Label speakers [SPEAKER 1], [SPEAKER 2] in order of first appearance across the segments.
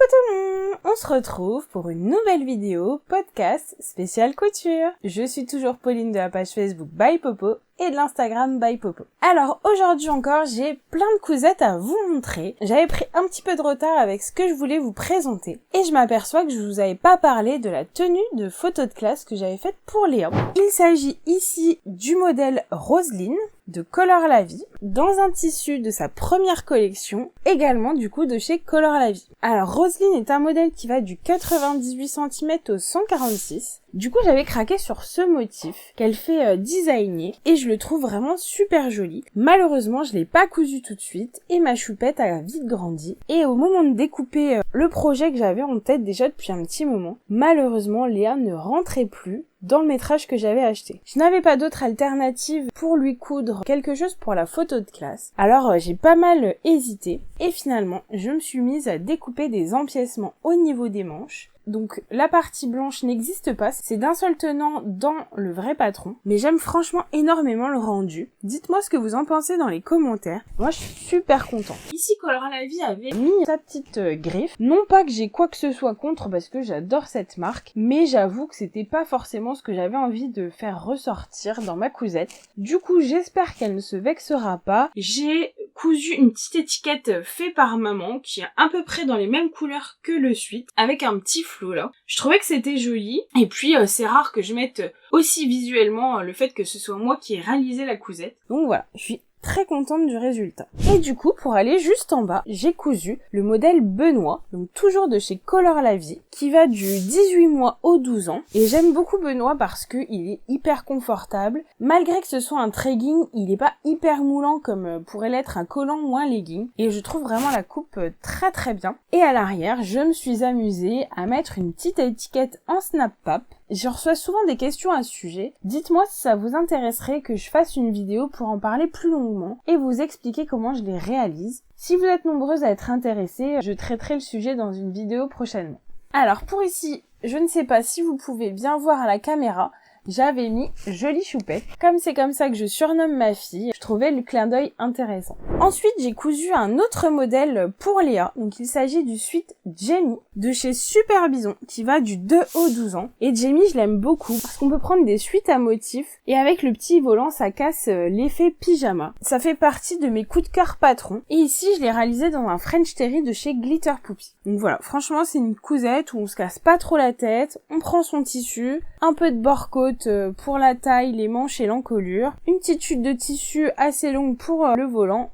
[SPEAKER 1] tout le monde, on se retrouve pour une nouvelle vidéo podcast spéciale couture. Je suis toujours Pauline de la page Facebook By Popo et de l'Instagram By Popo. Alors aujourd'hui encore, j'ai plein de cousettes à vous montrer. J'avais pris un petit peu de retard avec ce que je voulais vous présenter et je m'aperçois que je vous avais pas parlé de la tenue de photo de classe que j'avais faite pour Léa. Il s'agit ici du modèle Roselyne de Color La Vie, dans un tissu de sa première collection, également du coup de chez Color La Vie. Alors Roselyne est un modèle qui va du 98 cm au 146. Du coup j'avais craqué sur ce motif qu'elle fait designer et je le trouve vraiment super joli. Malheureusement je l'ai pas cousu tout de suite et ma choupette a vite grandi. Et au moment de découper le projet que j'avais en tête déjà depuis un petit moment, malheureusement Léa ne rentrait plus dans le métrage que j'avais acheté. Je n'avais pas d'autre alternative pour lui coudre quelque chose pour la photo de classe. Alors j'ai pas mal hésité et finalement je me suis mise à découper des empiècements au niveau des manches. Donc la partie blanche n'existe pas, c'est d'un seul tenant dans le vrai patron, mais j'aime franchement énormément le rendu. Dites-moi ce que vous en pensez dans les commentaires. Moi je suis super contente. Ici Color La Vie avait mis sa petite griffe. Non pas que j'ai quoi que ce soit contre parce que j'adore cette marque, mais j'avoue que c'était pas forcément ce que j'avais envie de faire ressortir dans ma cousette. Du coup j'espère qu'elle ne se vexera pas. J'ai cousu une petite étiquette faite par maman qui est à peu près dans les mêmes couleurs que le suite avec un petit flou là. Je trouvais que c'était joli et puis c'est rare que je mette aussi visuellement le fait que ce soit moi qui ai réalisé la cousette. Donc voilà, je suis très contente du résultat. Et du coup, pour aller juste en bas, j'ai cousu le modèle Benoît, donc toujours de chez Color La Vie, qui va du 18 mois au 12 ans. Et j'aime beaucoup Benoît parce que il est hyper confortable. Malgré que ce soit un trekking, il est pas hyper moulant comme pourrait l'être un collant ou un legging. Et je trouve vraiment la coupe très très bien. Et à l'arrière, je me suis amusée à mettre une petite étiquette en snap pap. Je reçois souvent des questions à ce sujet. Dites-moi si ça vous intéresserait que je fasse une vidéo pour en parler plus longuement et vous expliquer comment je les réalise. Si vous êtes nombreuses à être intéressées, je traiterai le sujet dans une vidéo prochainement. Alors pour ici, je ne sais pas si vous pouvez bien voir à la caméra, j'avais mis jolie choupette. Comme c'est comme ça que je surnomme ma fille, je trouvais le clin d'œil intéressant. Ensuite, j'ai cousu un autre modèle pour Léa. Donc il s'agit du suite Jamie de chez Super Bison qui va du 2 au 12 ans. Et Jamie, je l'aime beaucoup parce qu'on peut prendre des suites à motifs et avec le petit volant, ça casse l'effet pyjama. Ça fait partie de mes coups de cœur patrons. Et ici, je l'ai réalisé dans un French Terry de chez Glitter Poppy. Donc voilà, franchement, c'est une cousette où on se casse pas trop la tête, on prend son tissu, un peu de bord-côte pour la taille, les manches et l'encolure, une petite chute de tissu assez longue pour le volant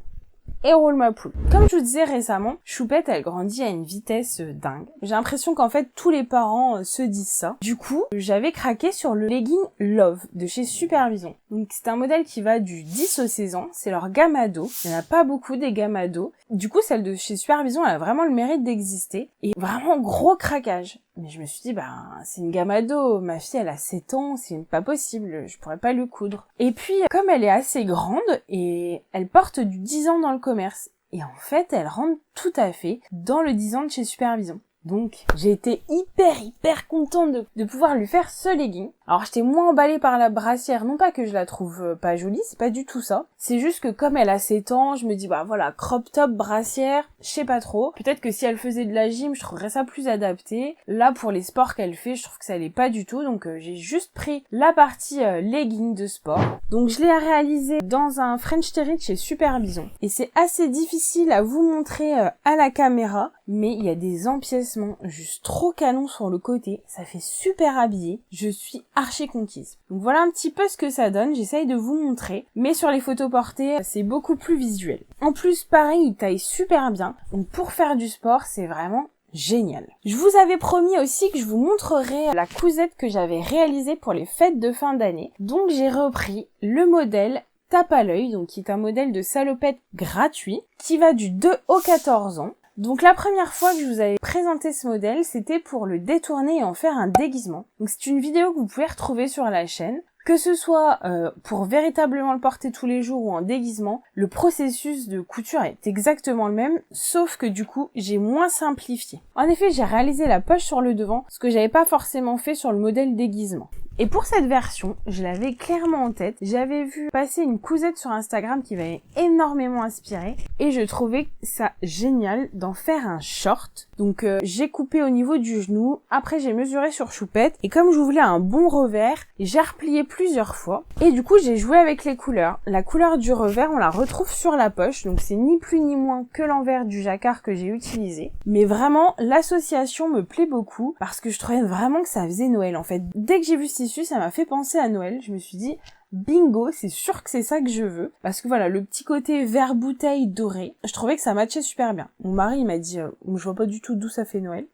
[SPEAKER 1] et roule ma poule. Comme je vous disais récemment, Choupette elle grandit à une vitesse dingue. J'ai l'impression qu'en fait tous les parents se disent ça. Du coup, j'avais craqué sur le legging Love de chez Super Bison. Donc c'est un modèle qui va du 10 au 16 ans, c'est leur gamme ado. Il n'y en a pas beaucoup des gammes ado. Du coup celle de chez Super Bison elle a vraiment le mérite d'exister et vraiment gros craquage. Mais je me suis dit, c'est une gamme ado, ma fille elle a 7 ans, c'est pas possible, je pourrais pas lui coudre. Et puis, comme elle est assez grande, et elle porte du 10 ans dans le commerce, et en fait, elle rentre tout à fait dans le 10 ans de chez Super Bison. Donc, j'ai été hyper contente de pouvoir lui faire ce legging. Alors, j'étais moins emballée par la brassière, non pas que je la trouve pas jolie, c'est pas du tout ça. C'est juste que comme elle a 7 ans, je me dis, voilà, crop top, brassière, je sais pas trop. Peut-être que si elle faisait de la gym, je trouverais ça plus adapté. Là, pour les sports qu'elle fait, je trouve que ça l'est pas du tout. Donc, j'ai juste pris la partie legging de sport. Donc, je l'ai réalisé dans un French Terry chez Super Bison. Et c'est assez difficile à vous montrer à la caméra, mais il y a des empiècements juste trop canon sur le côté, ça fait super habillé, je suis archi conquise. Donc voilà un petit peu ce que ça donne, j'essaye de vous montrer, mais sur les photos portées, c'est beaucoup plus visuel. En plus, pareil, il taille super bien, donc pour faire du sport, c'est vraiment génial. Je vous avais promis aussi que je vous montrerai la cousette que j'avais réalisée pour les fêtes de fin d'année, donc j'ai repris le modèle Tape à l'œil, donc qui est un modèle de salopette gratuit, qui va du 2 au 14 ans. Donc la première fois que je vous avais présenté ce modèle, c'était pour le détourner et en faire un déguisement. Donc c'est une vidéo que vous pouvez retrouver sur la chaîne. Que ce soit pour véritablement le porter tous les jours ou en déguisement, le processus de couture est exactement le même, sauf que du coup, j'ai moins simplifié. En effet, j'ai réalisé la poche sur le devant, ce que j'avais pas forcément fait sur le modèle déguisement. Et pour cette version, je l'avais clairement en tête. J'avais vu passer une cousette sur Instagram qui m'avait énormément inspirée et je trouvais ça génial d'en faire un short. Donc j'ai coupé au niveau du genou, après j'ai mesuré sur Choupette et comme je voulais un bon revers, j'ai replié plusieurs fois et du coup j'ai joué avec les couleurs. La couleur du revers, on la retrouve sur la poche, donc c'est ni plus ni moins que l'envers du jacquard que j'ai utilisé. Mais vraiment, l'association me plaît beaucoup parce que je trouvais vraiment que ça faisait Noël en fait. Dès que j'ai vu ce tissu, ça m'a fait penser à Noël. Je me suis dit, bingo, c'est sûr que c'est ça que je veux. Parce que voilà, le petit côté vert bouteille doré, je trouvais que ça matchait super bien. Mon mari, il m'a dit, je vois pas du tout d'où ça fait Noël.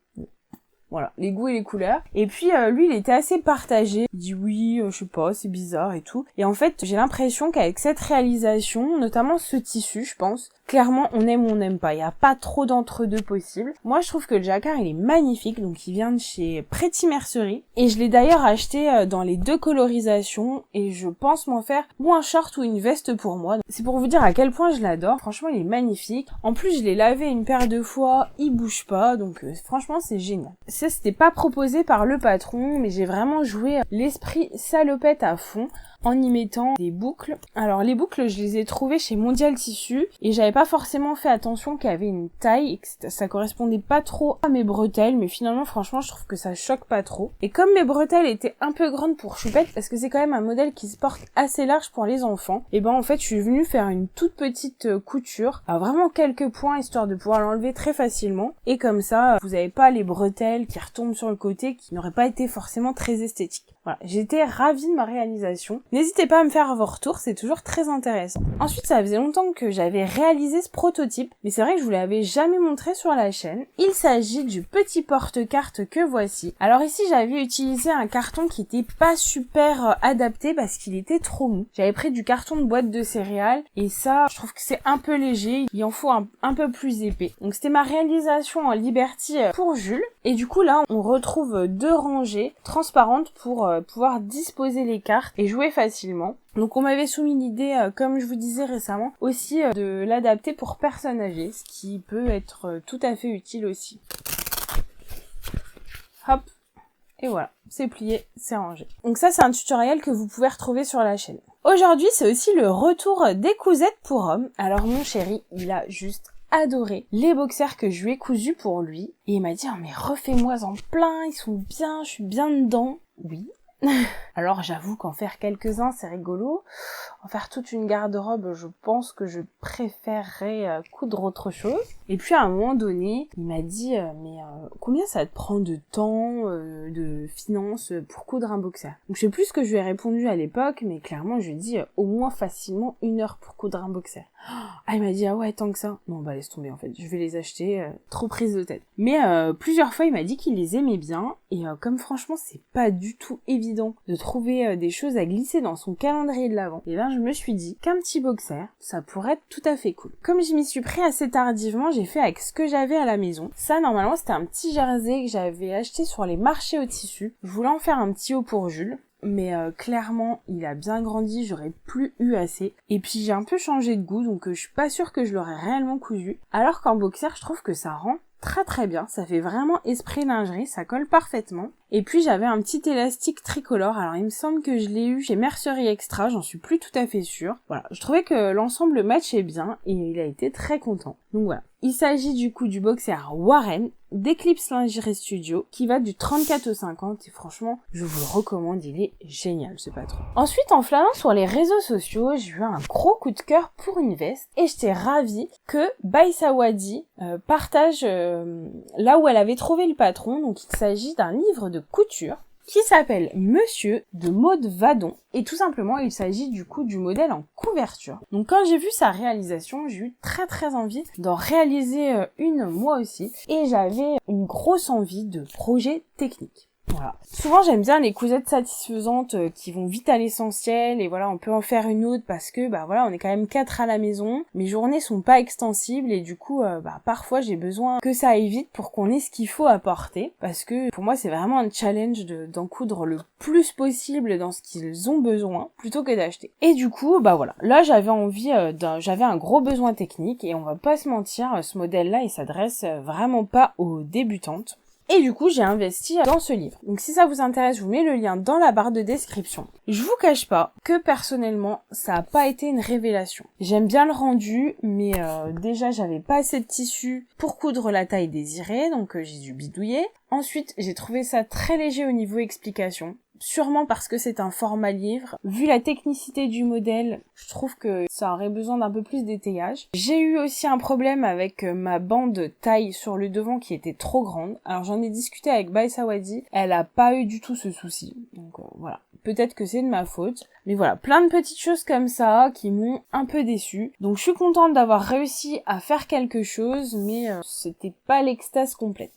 [SPEAKER 1] Voilà, les goûts et les couleurs. Et puis lui, il était assez partagé. Il dit oui, je sais pas, c'est bizarre et tout. Et en fait, j'ai l'impression qu'avec cette réalisation, notamment ce tissu, je pense, clairement, on aime ou on n'aime pas. Il n'y a pas trop d'entre-deux possible. Moi, je trouve que le jacquard, il est magnifique. Donc, il vient de chez Pretty Mercerie. Et je l'ai d'ailleurs acheté dans les deux colorisations. Et je pense m'en faire ou un short ou une veste pour moi. C'est pour vous dire à quel point je l'adore. Franchement, il est magnifique. En plus, je l'ai lavé une paire de fois. Il bouge pas. Donc, franchement, c'est génial. Ça, c'était pas proposé par le patron. Mais j'ai vraiment joué l'esprit salopette à fond en y mettant des boucles. Alors les boucles, je les ai trouvées chez Mondial Tissu et j'avais pas forcément fait attention qu'il y avait une taille et que ça correspondait pas trop à mes bretelles, mais finalement franchement je trouve que ça choque pas trop. Et comme mes bretelles étaient un peu grandes pour Choupette, parce que c'est quand même un modèle qui se porte assez large pour les enfants, et ben en fait je suis venue faire une toute petite couture, à vraiment quelques points histoire de pouvoir l'enlever très facilement, et comme ça vous avez pas les bretelles qui retombent sur le côté qui n'auraient pas été forcément très esthétiques. Voilà, j'étais ravie de ma réalisation. N'hésitez pas à me faire vos retours, c'est toujours très intéressant. Ensuite, ça faisait longtemps que j'avais réalisé ce prototype, mais c'est vrai que je vous l'avais jamais montré sur la chaîne. Il s'agit du petit porte-carte que voici. Alors ici, j'avais utilisé un carton qui était pas super adapté parce qu'il était trop mou. J'avais pris du carton de boîte de céréales et ça, je trouve que c'est un peu léger, il en faut un peu plus épais. Donc c'était ma réalisation en Liberty pour Jules. Et du coup là, on retrouve deux rangées transparentes pour pouvoir disposer les cartes et jouer facilement. Donc on m'avait soumis l'idée, comme je vous disais récemment, aussi de l'adapter pour personnes âgées, ce qui peut être tout à fait utile aussi. Hop, et voilà, c'est plié, c'est rangé. Donc ça c'est un tutoriel que vous pouvez retrouver sur la chaîne. Aujourd'hui c'est aussi le retour des cousettes pour hommes. Alors mon chéri, il a juste adoré les boxers que je lui ai cousus pour lui. Et il m'a dit, oh mais refais-moi en plein, ils sont bien, je suis bien dedans. Oui. Alors j'avoue qu'en faire quelques-uns c'est rigolo, en faire toute une garde-robe je pense que je préférerais coudre autre chose. Et puis à un moment donné il m'a dit combien ça te prend de temps, de finances pour coudre un boxer. Donc je sais plus ce que je lui ai répondu à l'époque, mais clairement je lui ai dit au moins facilement 1 heure pour coudre un boxer. Ah il m'a dit ah ouais tant que ça. Non bah laisse tomber en fait, je vais les acheter, trop prise de tête. Mais plusieurs fois il m'a dit qu'il les aimait bien et comme franchement c'est pas du tout évident de trouver des choses à glisser dans son calendrier de l'Avent, et ben je me suis dit qu'un petit boxer ça pourrait être tout à fait cool. Comme je m'y suis pris assez tardivement, j'ai fait avec ce que j'avais à la maison. Ça normalement c'était un petit jersey que j'avais acheté sur les marchés au tissu. Je voulais en faire un petit haut pour Jules. Mais clairement il a bien grandi, j'aurais plus eu assez. Et puis j'ai un peu changé de goût, donc je suis pas sûre que je l'aurais réellement cousu. Alors qu'en boxer je trouve que ça rend très très bien, ça fait vraiment esprit lingerie, ça colle parfaitement. Et puis j'avais un petit élastique tricolore, alors il me semble que je l'ai eu chez Mercerie Extra, j'en suis plus tout à fait sûre. Voilà, je trouvais que l'ensemble matchait bien et il a été très content. Donc voilà, il s'agit du coup du boxer Warren d'Eclipse Lingerie Studio qui va du 34 au 50 et franchement je vous le recommande, il est génial ce patron. Ensuite en flânant sur les réseaux sociaux, j'ai eu un gros coup de cœur pour une veste et j'étais ravie que By Sawadi partage là où elle avait trouvé le patron. Donc il s'agit d'un livre de couture qui s'appelle Monsieur de Maude Vadon et tout simplement il s'agit du coup du modèle en couverture. Donc quand j'ai vu sa réalisation, j'ai eu très très envie d'en réaliser une moi aussi et j'avais une grosse envie de projet technique. Voilà. Souvent j'aime bien les cousettes satisfaisantes qui vont vite à l'essentiel et voilà on peut en faire une autre parce que bah voilà on est quand même 4 à la maison, mes journées sont pas extensibles et du coup parfois j'ai besoin que ça aille vite pour qu'on ait ce qu'il faut à porter parce que pour moi c'est vraiment un challenge d'en coudre le plus possible dans ce qu'ils ont besoin plutôt que d'acheter. Et du coup voilà, là j'avais envie j'avais un gros besoin technique et on va pas se mentir, ce modèle là il s'adresse vraiment pas aux débutantes. Et du coup, j'ai investi dans ce livre. Donc si ça vous intéresse, je vous mets le lien dans la barre de description. Je vous cache pas que personnellement, ça a pas été une révélation. J'aime bien le rendu, mais déjà j'avais pas assez de tissu pour coudre la taille désirée, donc j'ai dû bidouiller. Ensuite, j'ai trouvé ça très léger au niveau explication. Sûrement parce que c'est un format livre. Vu la technicité du modèle, je trouve que ça aurait besoin d'un peu plus d'étayage. J'ai eu aussi un problème avec ma bande taille sur le devant qui était trop grande. Alors j'en ai discuté avec Bai Sawadi, elle a pas eu du tout ce souci. Donc voilà. Peut-être que c'est de ma faute. Mais voilà, plein de petites choses comme ça qui m'ont un peu déçue. Donc je suis contente d'avoir réussi à faire quelque chose, mais c'était pas l'extase complète.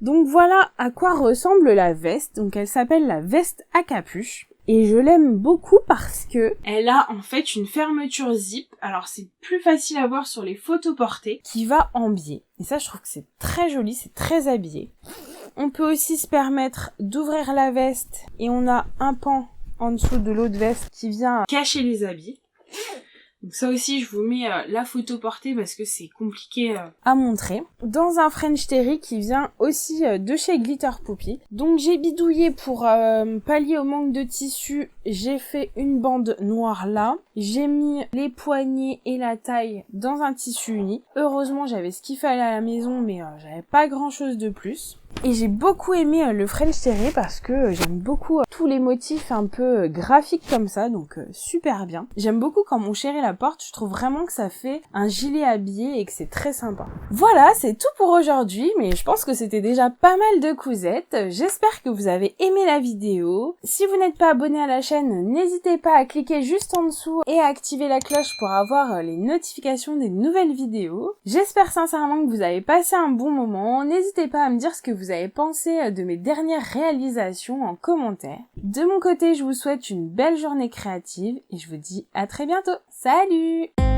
[SPEAKER 1] Donc voilà à quoi ressemble la veste. Donc elle s'appelle la veste à capuche. Et je l'aime beaucoup parce que elle a en fait une fermeture zip. Alors c'est plus facile à voir sur les photos portées, qui va en biais. Et ça je trouve que c'est très joli, c'est très habillé. On peut aussi se permettre d'ouvrir la veste et on a un pan en dessous de l'autre veste qui vient cacher les habits. Donc ça aussi, je vous mets la photo portée parce que c'est compliqué à montrer. Dans un French Terry qui vient aussi de chez Glitter Poppy. Donc j'ai bidouillé pour pallier au manque de tissu. J'ai fait une bande noire là. J'ai mis les poignets et la taille dans un tissu uni. Heureusement, j'avais ce qu'il fallait à la maison, mais j'avais pas grand chose de plus. Et j'ai beaucoup aimé le French Terry parce que j'aime beaucoup tous les motifs un peu graphiques comme ça, donc super bien. J'aime beaucoup quand mon chéri la porte, je trouve vraiment que ça fait un gilet habillé et que c'est très sympa. Voilà, c'est tout pour aujourd'hui, mais je pense que c'était déjà pas mal de cousettes. J'espère que vous avez aimé la vidéo. Si vous n'êtes pas abonné à la chaîne, n'hésitez pas à cliquer juste en dessous et à activer la cloche pour avoir les notifications des nouvelles vidéos. J'espère sincèrement que vous avez passé un bon moment. N'hésitez pas à me dire ce que vous avez pensé de mes dernières réalisations en commentaire. De mon côté, je vous souhaite une belle journée créative et je vous dis à très bientôt. Salut!